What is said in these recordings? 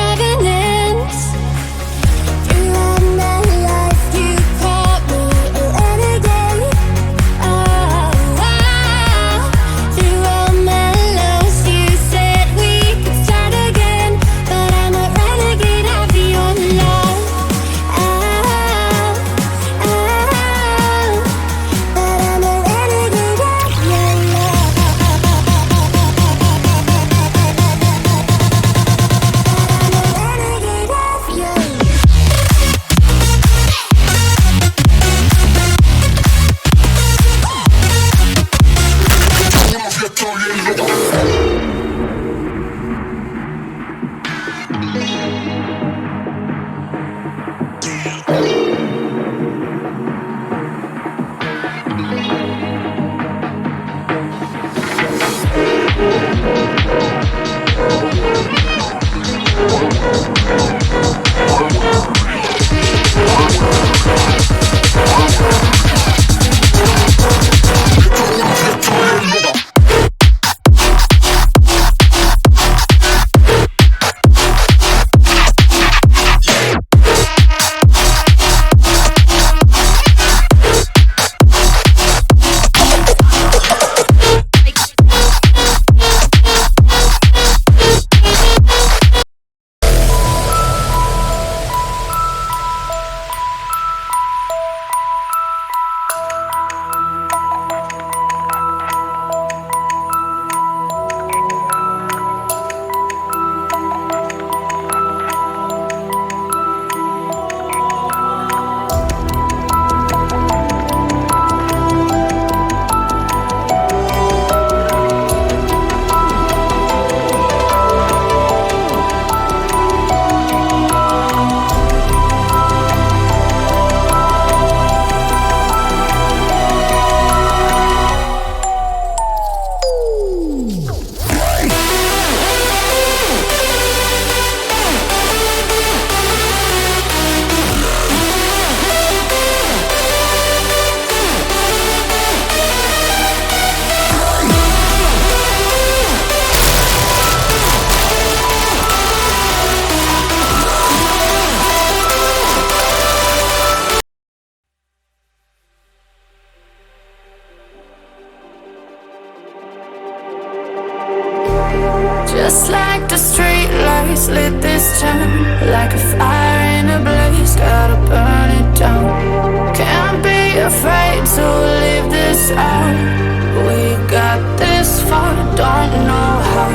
never ends. Throughout my life, you called me a renegade. Oh, throughout my lows, you said we could start again, but I'm a renegade of your love. But I'm a renegade of your love. Just like the street lights lit this town, like a fire in a blaze, gotta burn it down. Can't be afraid to leave this out. We got this far, don't know how.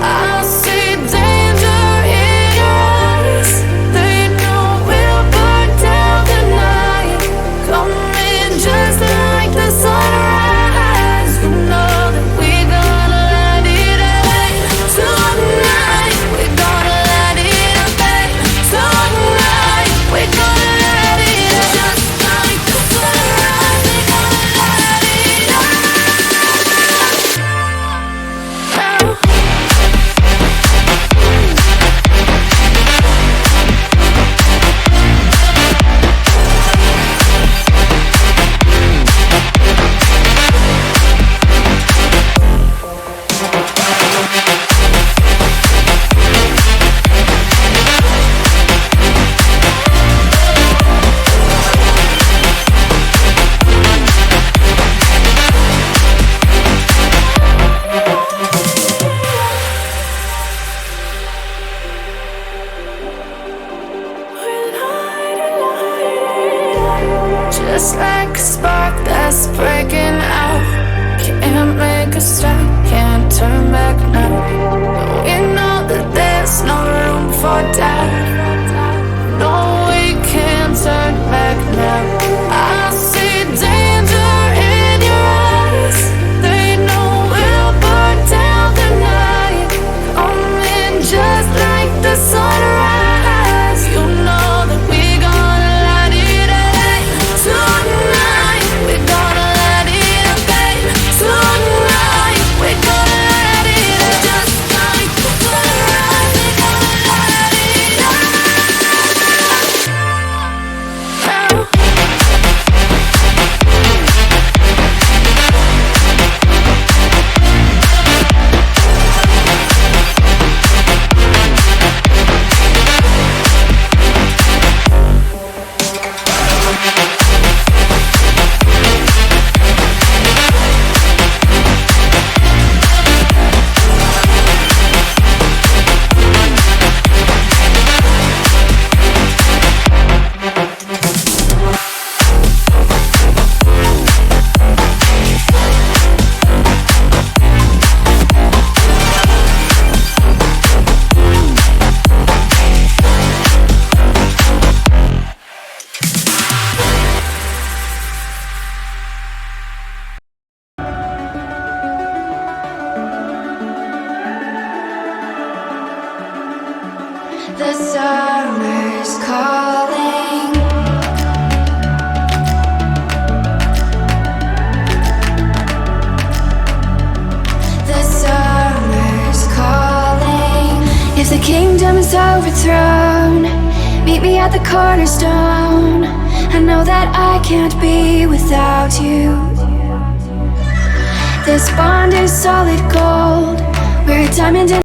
I see danger in your eyes. They know we'll burn down the night. Coming just like the sunrise. You know that we gonna light it up tonight. We gonna light it up tonight. We gonna light it up just like the sunrise. We gonna light it up now. Just like a spark that's breaking out. Can't make a stop, can't turn back now. We know that there's no room for doubt. No, we can't turn back now. I see danger in your eyes. They know we'll burn down the night. Coming just like the sunrise. You know that we gonna light it up tonight. We gonna light it up tonight. We gonna light it up just like The summer's calling. The summer's calling. If the kingdom is overthrown, meet me at the cornerstone. I know that I can't be without you. This bond is solid gold. We're a diamond in